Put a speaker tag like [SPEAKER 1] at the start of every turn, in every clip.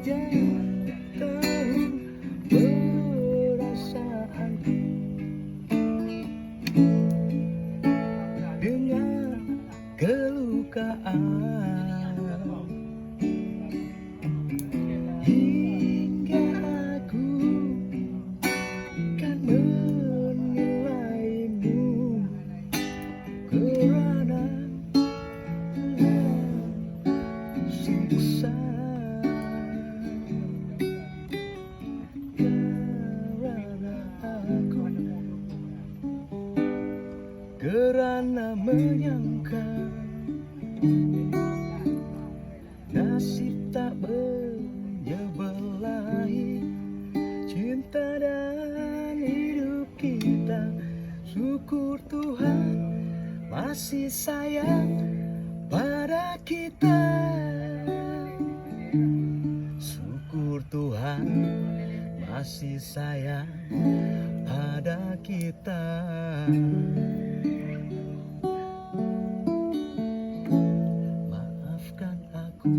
[SPEAKER 1] tahu perasaanku dengan kelukaan, hingga aku kan menilaimu kerana siksa, kerana menyangka nasib tak menyebelahi cinta dan hidup kita. Syukur Tuhan masih sayang pada kita. Syukur Tuhan masih sayang pada kita. Maafkan aku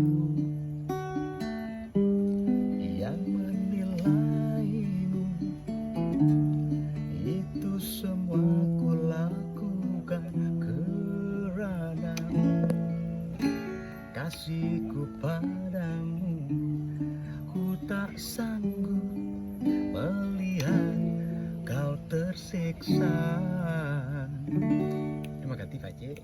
[SPEAKER 1] yang menilaimu, itu semua ku lakukan kerana kasihku padamu. Ku tak sanggup melihat kau tersiksa. Terima kasih Pak Cik.